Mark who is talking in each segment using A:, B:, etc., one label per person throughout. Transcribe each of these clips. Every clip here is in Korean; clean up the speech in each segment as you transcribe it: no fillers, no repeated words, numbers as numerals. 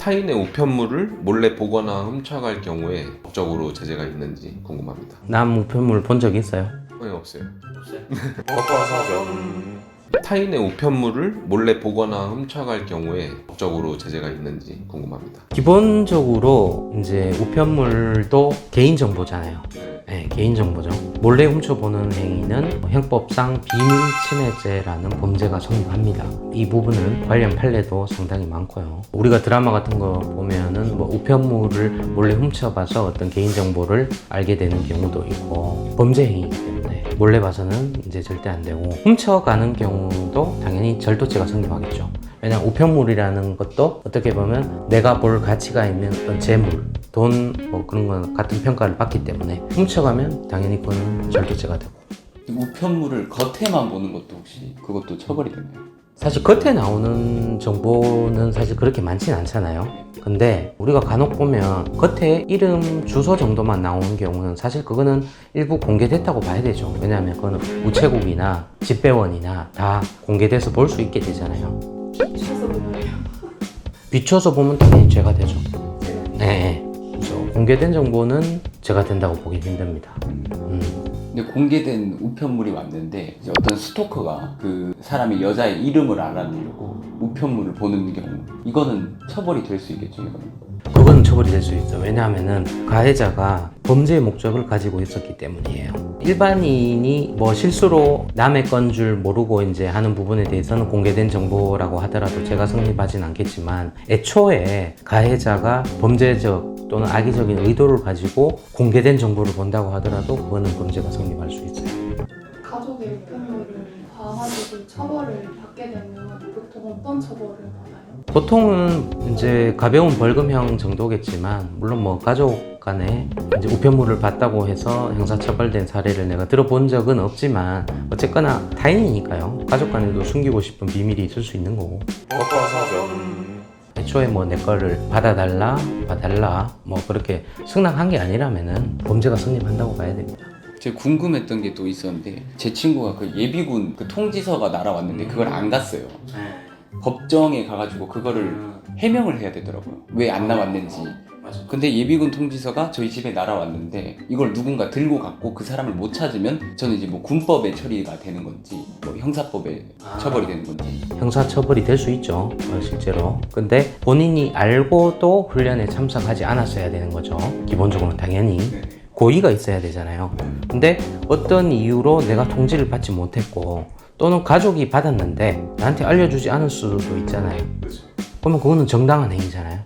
A: 타인의 우편물을 몰래 보거나 훔쳐갈 경우에 법적으로 제재가 있는지 궁금합니다.
B: 남 우편물 본 적 있어요?
A: 네, 없어요. 타인의 우편물을 몰래 보거나 훔쳐갈 경우에 법적으로 제재가 있는지 궁금합니다.
B: 기본적으로 이제 우편물도 개인정보잖아요. 네, 개인정보죠. 몰래 훔쳐보는 행위는 형법상 비밀침해죄라는 범죄가 성립합니다. 이 부분은 관련 판례도 상당히 많고요. 우리가 드라마 같은 거 보면은 뭐 우편물을 몰래 훔쳐봐서 어떤 개인정보를 알게 되는 경우도 있고 범죄 행위이기 때문에 몰래 봐서는 이제 절대 안 되고 훔쳐가는 경우도 당연히 절도죄가 성립하겠죠. 왜냐면 우편물이라는 것도 어떻게 보면 내가 볼 가치가 있는 어떤 재물, 돈, 뭐 그런 거 같은 평가를 받기 때문에 훔쳐가면 당연히 그거는 절도죄가 되고.
C: 우편물을 겉에만 보는 것도 혹시 그것도 처벌이 되나요?
B: 사실 겉에 나오는 정보는 사실 그렇게 많진 않잖아요. 근데 우리가 간혹 보면 겉에 이름, 주소 정도만 나오는 경우는 사실 그거는 일부 공개됐다고 봐야 되죠. 왜냐하면 그거는 우체국이나 집배원이나 다 공개돼서 볼 수 있게 되잖아요.
D: 비춰서 보면요.
B: 비춰서 보면 당연히 죄가 되죠. 네. 그래서 공개된 정보는 죄가 된다고 보기 힘듭니다.
C: 근데 공개된 우편물이 왔는데 이제 어떤 스토커가 그 사람의 여자의 이름을 알아내려고 우편물을 보는 경우 이거는 처벌이 될 수 있겠죠, 이거는?
B: 그건 처벌이 될 수 있죠. 왜냐하면은 가해자가 범죄의 목적을 가지고 있었기 때문이에요. 일반인이 뭐 실수로 남의 건 줄 모르고 이제 하는 부분에 대해서는 공개된 정보라고 하더라도 죄가 성립하진 않겠지만 애초에 가해자가 범죄적 또는 악의적인 의도를 가지고 공개된 정보를 본다고 하더라도 그거는 범죄가 성립할 수 있어요.
D: 가족의 우편물을 봐가지고 처벌을 받게 되면 보통 어떤 처벌을 받아요?
B: 보통은 이제 가벼운 벌금형 정도겠지만 물론 뭐 가족 간에 이제 우편물을 봤다고 해서 형사처벌된 사례를 내가 들어본 적은 없지만 어쨌거나 타인이니까요. 가족 간에도 숨기고 싶은 비밀이 있을 수 있는 거고. 애초에 뭐 내 거를 봐달라 뭐 그렇게 승낙한 게 아니라면은 범죄가 성립한다고 봐야 됩니다.
C: 제가 궁금했던 게 또 있었는데 제 친구가 그 예비군 그 통지서가 날아왔는데 그걸 안 갔어요. 법정에 가가지고 그거를 해명을 해야 되더라고요. 왜 안 나왔는지. 근데 예비군 통지서가 저희 집에 날아왔는데 이걸 누군가 들고 갔고 그 사람을 못 찾으면 저는 이제 뭐 군법에 처리가 되는 건지 뭐 형사법에 처벌이 되는 건지.
B: 형사처벌이 될 수 있죠, 실제로. 근데 본인이 알고도 훈련에 참석하지 않았어야 되는 거죠. 기본적으로는 당연히 고의가 있어야 되잖아요. 근데 어떤 이유로 내가 통지를 받지 못했고 또는 가족이 받았는데 나한테 알려주지 않을 수도 있잖아요. 그러면 그거는 정당한 행위잖아요.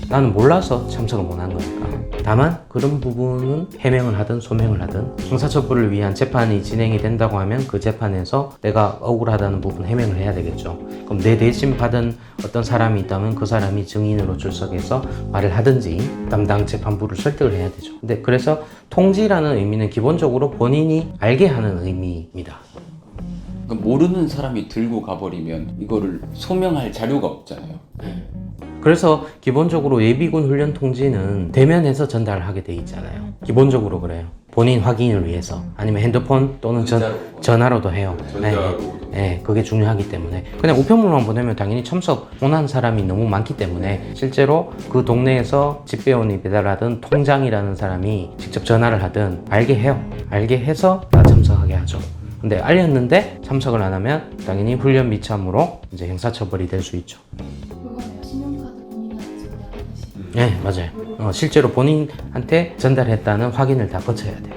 B: 나는 몰라서 참석을 못 한 거니까. 다만 그런 부분은 해명을 하든 소명을 하든 형사처벌을 위한 재판이 진행이 된다고 하면 그 재판에서 내가 억울하다는 부분 해명을 해야 되겠죠. 그럼 내 대신 받은 어떤 사람이 있다면 그 사람이 증인으로 출석해서 말을 하든지 담당 재판부를 설득을 해야 되죠. 근데 그래서 통지라는 의미는 기본적으로 본인이 알게 하는 의미입니다.
C: 그러니까 모르는 사람이 들고 가버리면 이거를 소명할 자료가 없잖아요.
B: 그래서 기본적으로 예비군 훈련 통지는 대면에서 전달하게 돼 있잖아요. 기본적으로 그래요. 본인 확인을 위해서 아니면 핸드폰 또는 전화로도 해요. 네, 그게 중요하기 때문에 그냥 우편물만 보내면 당연히 참석 못한 사람이 너무 많기 때문에 실제로 그 동네에서 집배원이 배달하든 통장이라는 사람이 직접 전화를 하든 알게 해요. 알게 해서 다 참석하게 하죠. 근데 알렸는데 참석을 안 하면 당연히 훈련 미참으로 이제 형사처벌이 될 수 있죠.
D: 그거네요. 신용카드 본인한테 전화하듯이.
B: 네, 맞아요. 실제로 본인한테 전달했다는 확인을 다 거쳐야 돼요.